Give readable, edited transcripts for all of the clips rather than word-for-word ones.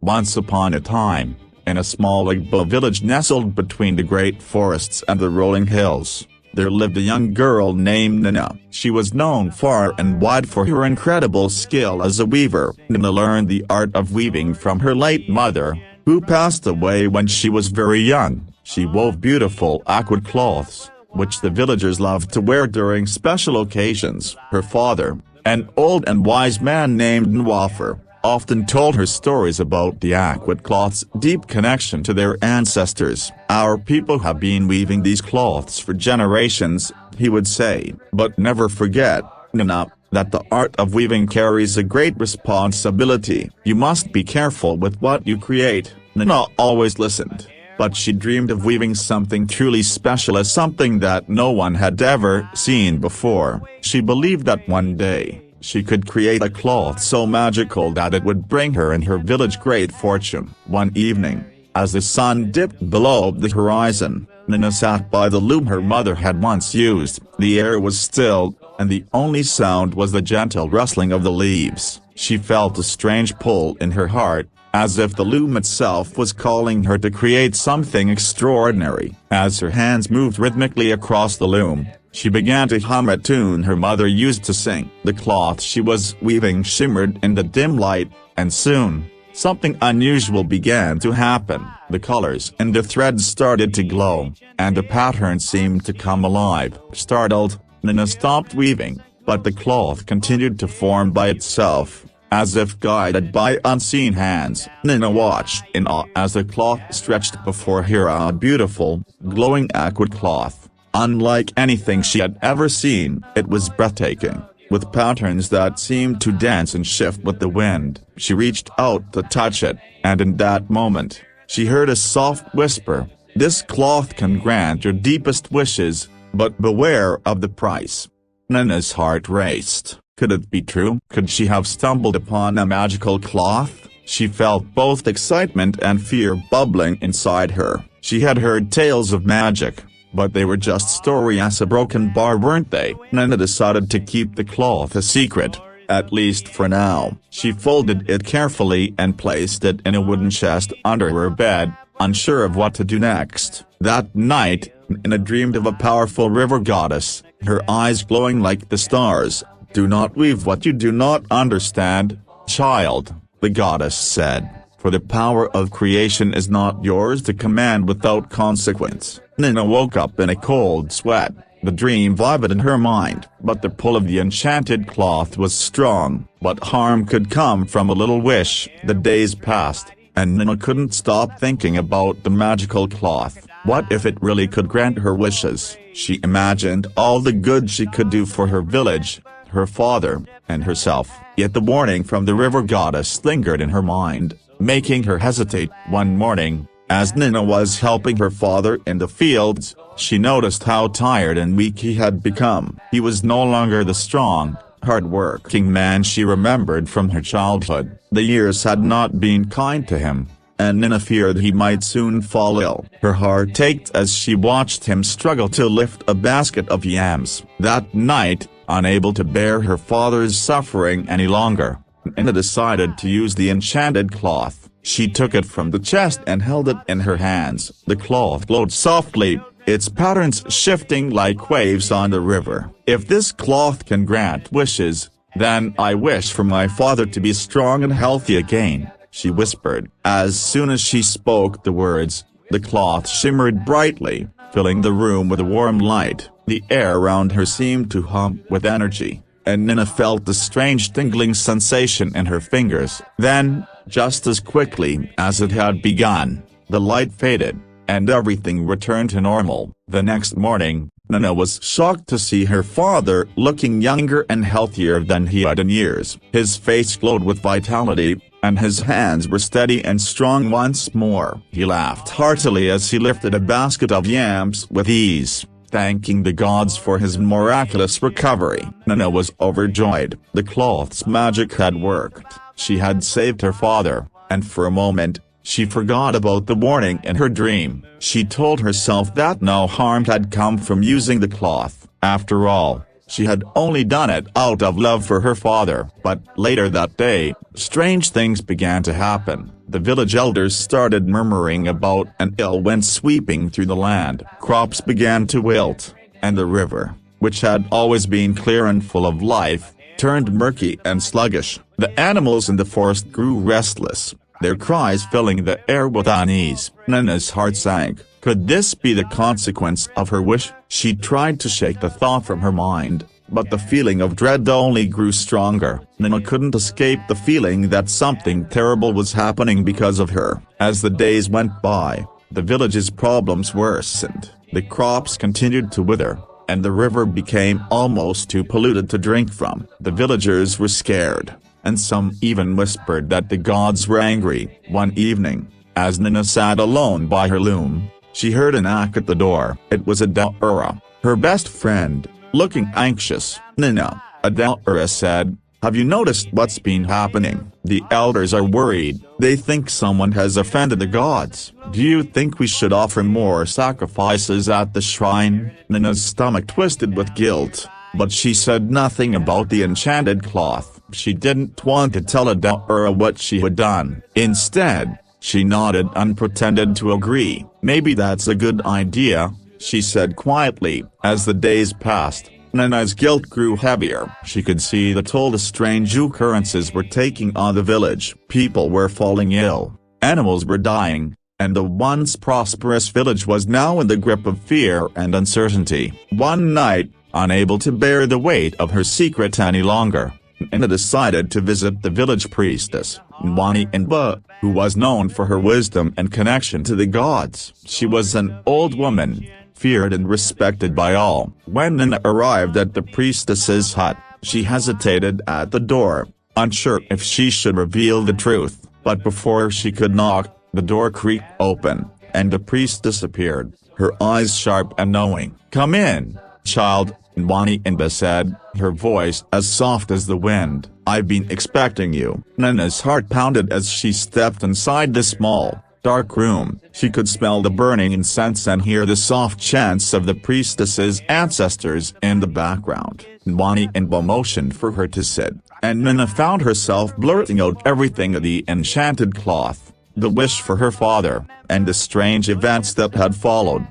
Once upon a time, in a small Igbo village nestled between the great forests and the rolling hills, there lived a young girl named Nnenna. She was known far and wide for her incredible skill as a weaver. Nnenna learned the art of weaving from her late mother, who passed away when she was very young. She wove beautiful Akwete cloths, which the villagers loved to wear during special occasions. Her father, an old and wise man named Nnenna, often told her stories about the Akwete cloth's deep connection to their ancestors. "Our people have been weaving these cloths for generations," he would say. "But never forget, Nnenna, that the art of weaving carries a great responsibility. You must be careful with what you create." Nnenna always listened, but she dreamed of weaving something truly special, as something that no one had ever seen before. She believed that one day, she could create a cloth so magical that it would bring her and her village great fortune. One evening, as the sun dipped below the horizon, Nnenna sat by the loom her mother had once used. The air was still, and the only sound was the gentle rustling of the leaves. She felt a strange pull in her heart, as if the loom itself was calling her to create something extraordinary. As her hands moved rhythmically across the loom, she began to hum a tune her mother used to sing. The cloth she was weaving shimmered in the dim light, and soon, something unusual began to happen. The colors and the threads started to glow, and the pattern seemed to come alive. Startled, Nnenna stopped weaving, but the cloth continued to form by itself, as if guided by unseen hands. Nnenna watched in awe as the cloth stretched before her, a beautiful, glowing Akwete cloth. Unlike anything she had ever seen, it was breathtaking, with patterns that seemed to dance and shift with the wind. She reached out to touch it, and in that moment, she heard a soft whisper, "This cloth can grant your deepest wishes, but beware of the price." Nnenna's heart raced. Could it be true? Could she have stumbled upon a magical cloth? She felt both excitement and fear bubbling inside her. She had heard tales of magic, but they were just stories as a broken bar, weren't they? Nnenna decided to keep the cloth a secret, at least for now. She folded it carefully and placed it in a wooden chest under her bed, unsure of what to do next. That night, Nnenna dreamed of a powerful river goddess, her eyes glowing like the stars. "Do not weave what you do not understand, child," the goddess said, "for the power of creation is not yours to command without consequence." Nnenna woke up in a cold sweat. The dream vivid in her mind, but the pull of the enchanted cloth was strong. What harm could come from a little wish? The days passed, and Nnenna couldn't stop thinking about the magical cloth. What if it really could grant her wishes? She imagined all the good she could do for her village, her father, and herself. Yet the warning from the river goddess lingered in her mind, making her hesitate. One morning, as Nnenna was helping her father in the fields, she noticed how tired and weak he had become. He was no longer the strong, hard-working man she remembered from her childhood. The years had not been kind to him, and Nnenna feared he might soon fall ill. Her heart ached as she watched him struggle to lift a basket of yams. That night, unable to bear her father's suffering any longer, Nnenna decided to use the enchanted cloth. She took it from the chest and held it in her hands. The cloth glowed softly, its patterns shifting like waves on the river. "If this cloth can grant wishes, then I wish for my father to be strong and healthy again," she whispered. As soon as she spoke the words, the cloth shimmered brightly, filling the room with a warm light. The air around her seemed to hum with energy, and Nnenna felt a strange tingling sensation in her fingers. Then, just as quickly as it had begun, the light faded, and everything returned to normal. The next morning, Nnenna was shocked to see her father looking younger and healthier than he had in years. His face glowed with vitality, and his hands were steady and strong once more. He laughed heartily as he lifted a basket of yams with ease, thanking the gods for his miraculous recovery. Nnenna was overjoyed. The cloth's magic had worked. She had saved her father, and for a moment, she forgot about the warning in her dream. She told herself that no harm had come from using the cloth. After all, she had only done it out of love for her father. But later that day, strange things began to happen. the village elders started murmuring about an ill wind sweeping through the land. Crops began to wilt, and the river, which had always been clear and full of life, turned murky and sluggish. The animals in the forest grew restless, their cries filling the air with unease. Nnenna's heart sank. Could this be the consequence of her wish? She tried to shake the thought from her mind, but the feeling of dread only grew stronger. Nnenna couldn't escape the feeling that something terrible was happening because of her. As the days went by, the village's problems worsened. The crops continued to wither, and the river became almost too polluted to drink from. The villagers were scared, and some even whispered that the gods were angry. One evening, as Nnenna sat alone by her loom, she heard a knock at the door. It was Nnenna, her best friend, looking anxious. "Nnenna," Nnenna said, "have you noticed what's been happening? The elders are worried. They think someone has offended the gods. Do you think we should offer more sacrifices at the shrine?" Nnenna's stomach twisted with guilt, but she said nothing about the enchanted cloth. She didn't want to tell Nnenna what she had done. Instead, she nodded and pretended to agree. "Maybe that's a good idea," she said quietly. As the days passed, Nnenna's guilt grew heavier. She could see the toll the strange occurrences were taking on the village. People were falling ill, animals were dying, and the once prosperous village was now in the grip of fear and uncertainty. One night, unable to bear the weight of her secret any longer, Nnenna decided to visit the village priestess, Nnenna, who was known for her wisdom and connection to the gods. She was an old woman, feared and respected by all. When Nnenna arrived at the priestess's hut, she hesitated at the door, unsure if she should reveal the truth. But before she could knock, the door creaked open, and the priestess appeared, her eyes sharp and knowing. "Come in, child," Nnenna said, her voice as soft as the wind. "I've been expecting you." Nnenna's heart pounded as she stepped inside the small, dark room. She could smell the burning incense and hear the soft chants of the priestess's ancestors in the background. Nnenna motioned for her to sit, and Nnenna found herself blurting out everything: the enchanted cloth, the wish for her father, and the strange events that had followed.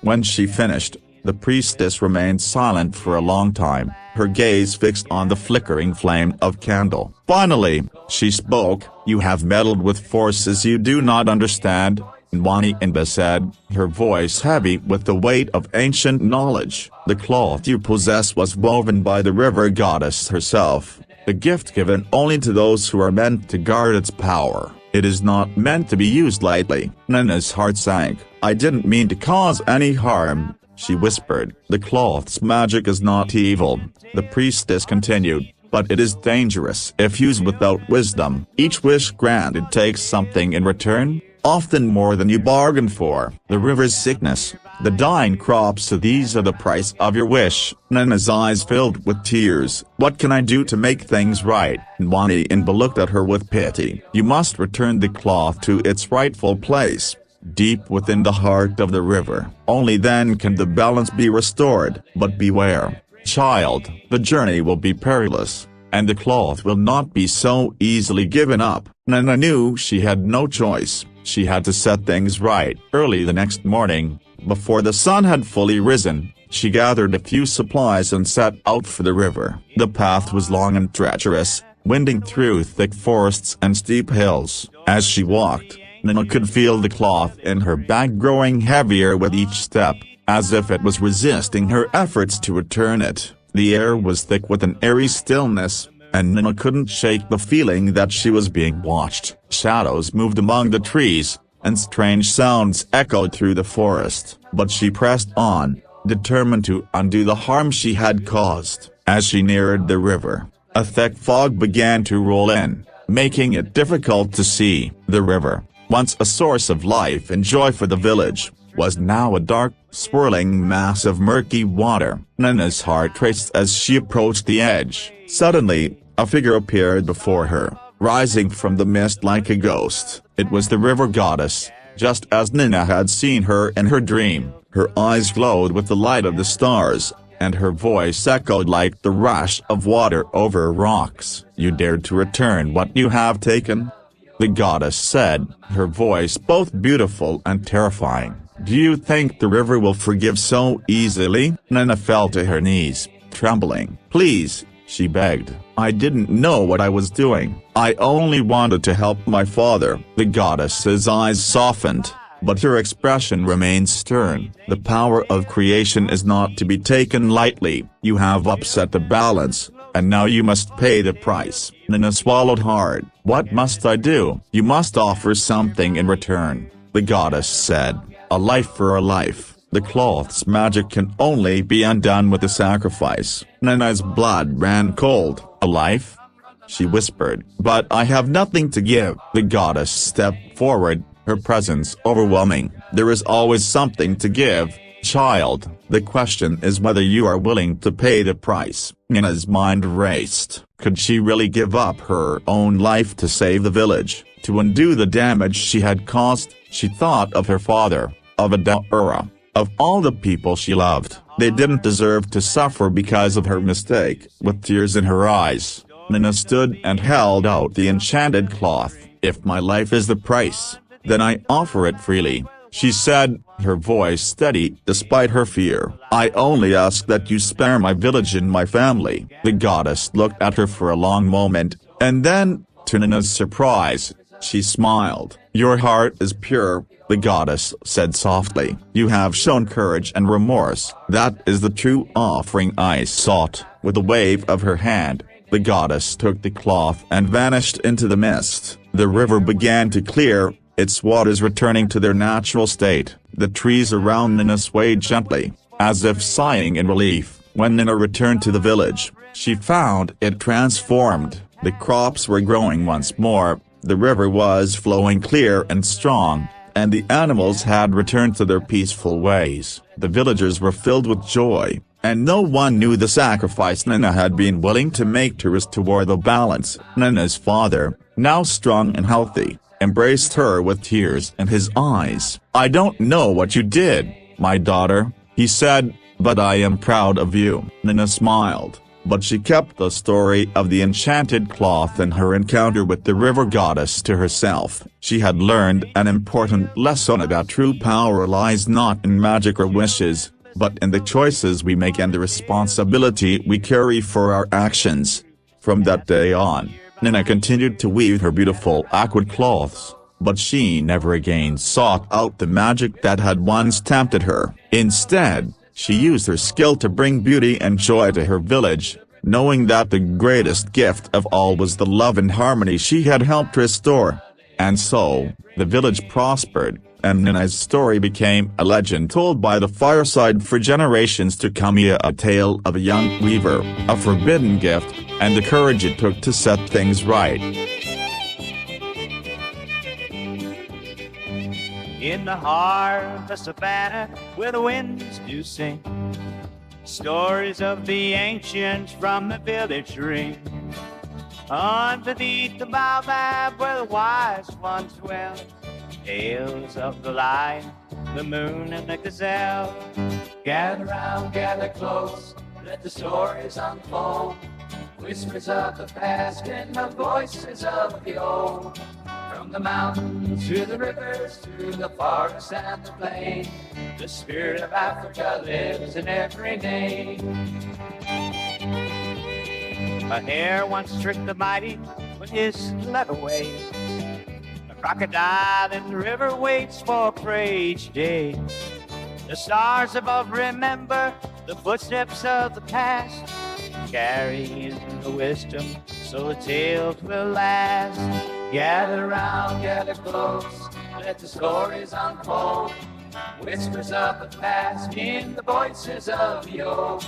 When she finished, the priestess remained silent for a long time, her gaze fixed on the flickering flame of candle. Finally, she spoke. "You have meddled with forces you do not understand," Nnenna said, her voice heavy with the weight of ancient knowledge. "The cloth you possess was woven by the river goddess herself, a gift given only to those who are meant to guard its power. It is not meant to be used lightly." Nnenna's heart sank. "I didn't mean to cause any harm," she whispered. "The cloth's magic is not evil," the priestess continued, "but it is dangerous if used without wisdom. Each wish granted takes something in return, often more than you bargained for. The river's sickness, the dying crops, so these are the price of your wish." Nnenna's eyes filled with tears. "What can I do to make things right?" Nnenna looked at her with pity. "You must return the cloth to its rightful place, deep within the heart of the river. Only then can the balance be restored. But beware, child, the journey will be perilous, and the cloth will not be so easily given up." Nnenna knew she had no choice. She had to set things right. Early the next morning, before the sun had fully risen, she gathered a few supplies and set out for the river. The path was long and treacherous, winding through thick forests and steep hills. As she walked, Nnenna could feel the cloth in her bag growing heavier with each step, as if it was resisting her efforts to return it. The air was thick with an eerie stillness, and Nnenna couldn't shake the feeling that she was being watched. Shadows moved among the trees, and strange sounds echoed through the forest. But she pressed on, determined to undo the harm she had caused. As she neared the river, a thick fog began to roll in, making it difficult to see. The river, once a source of life and joy for the village, was now a dark, swirling mass of murky water. Nnenna's heart raced as she approached the edge. Suddenly, a figure appeared before her, rising from the mist like a ghost. It was the river goddess, just as Nnenna had seen her in her dream. Her eyes glowed with the light of the stars, and her voice echoed like the rush of water over rocks. "You dared to return what you have taken?" the goddess said, her voice both beautiful and terrifying. "Do you think the river will forgive so easily?" Nnenna fell to her knees, trembling. "Please," she begged. "I didn't know what I was doing. I only wanted to help my father." The goddess's eyes softened, but her expression remained stern. "The power of creation is not to be taken lightly. You have upset the balance, and now you must pay the price." Nnenna swallowed hard. "What must I do?" "You must offer something in return," the goddess said. "A life for a life. The cloth's magic can only be undone with a sacrifice." Nnenna's blood ran cold. "A life?" she whispered. "But I have nothing to give." The goddess stepped forward, her presence overwhelming. "There is always something to give, child. The question is whether you are willing to pay the price." Nnenna's mind raced. Could she really give up her own life to save the village, to undo the damage she had caused? She thought of her father, of Adara, of all the people she loved. They didn't deserve to suffer because of her mistake. With tears in her eyes, Nnenna stood and held out the enchanted cloth. "If my life is the price, then I offer it freely," she said, her voice steady despite her fear. "I only ask that you spare my village and my family." The goddess looked at her for a long moment, and then, to Nnenna's surprise, she smiled. "Your heart is pure," the goddess said softly. "You have shown courage and remorse. That is the true offering I sought." With a wave of her hand, the goddess took the cloth and vanished into the mist. The river began to clear, its waters returning to their natural state. The trees around Nnenna swayed gently, as if sighing in relief. When Nnenna returned to the village, she found it transformed. The crops were growing once more, the river was flowing clear and strong, and the animals had returned to their peaceful ways. The villagers were filled with joy, and no one knew the sacrifice Nnenna had been willing to make to restore the balance. Nnenna's father, now strong and healthy, embraced her with tears in his eyes. "I don't know what you did, my daughter," he said, "but I am proud of you." Nnenna smiled, but she kept the story of the enchanted cloth and her encounter with the river goddess to herself. She had learned an important lesson about true power lies not in magic or wishes, but in the choices we make and the responsibility we carry for our actions. From that day on, Nnenna continued to weave her beautiful Akwete cloths, but she never again sought out the magic that had once tempted her. Instead, she used her skill to bring beauty and joy to her village, knowing that the greatest gift of all was the love and harmony she had helped restore. And so, the village prospered, and Nnenna's story became a legend told by the fireside for generations to come. A tale of a young weaver, a forbidden gift, and the courage it took to set things right. In the heart of the savannah, where the winds do sing, stories of the ancients from the village ring. Underneath the baobab, where the wise ones dwell, tales of the lion, the moon, and the gazelle. Gather round, gather close, let the stories unfold. Whispers of the past and the voices of the old. From the mountains to the rivers, to the forests and the plain, the spirit of Africa lives in every name. A hare once tricked the mighty with his clever ways. A crocodile in the river waits for prey each day. The stars above remember the footsteps of the past, carrying the wisdom so the tales will last. Gather round, gather close, let the stories unfold. Whispers of the past in the voices of the old.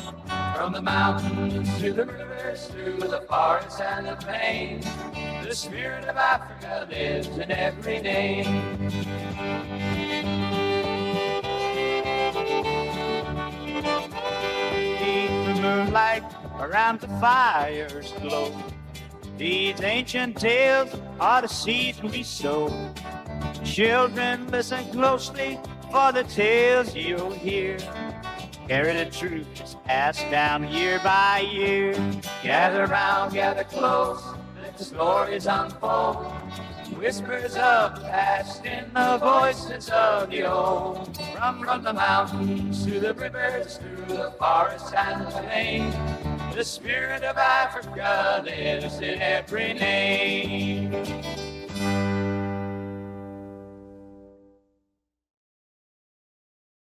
From the mountains to the rivers, through the forests and the plains, the spirit of Africa lives in every name. Beneath the moonlight, around the fire's glow, these ancient tales are the seeds we sow. Children, listen closely for the tales you'll hear. Carry the truth that's passed down year by year. Gather round, gather close, let the stories unfold. Whispers of the past in the voices of the old. From the mountains to the rivers, through the forests and the plains, the spirit of Africa lives in every name.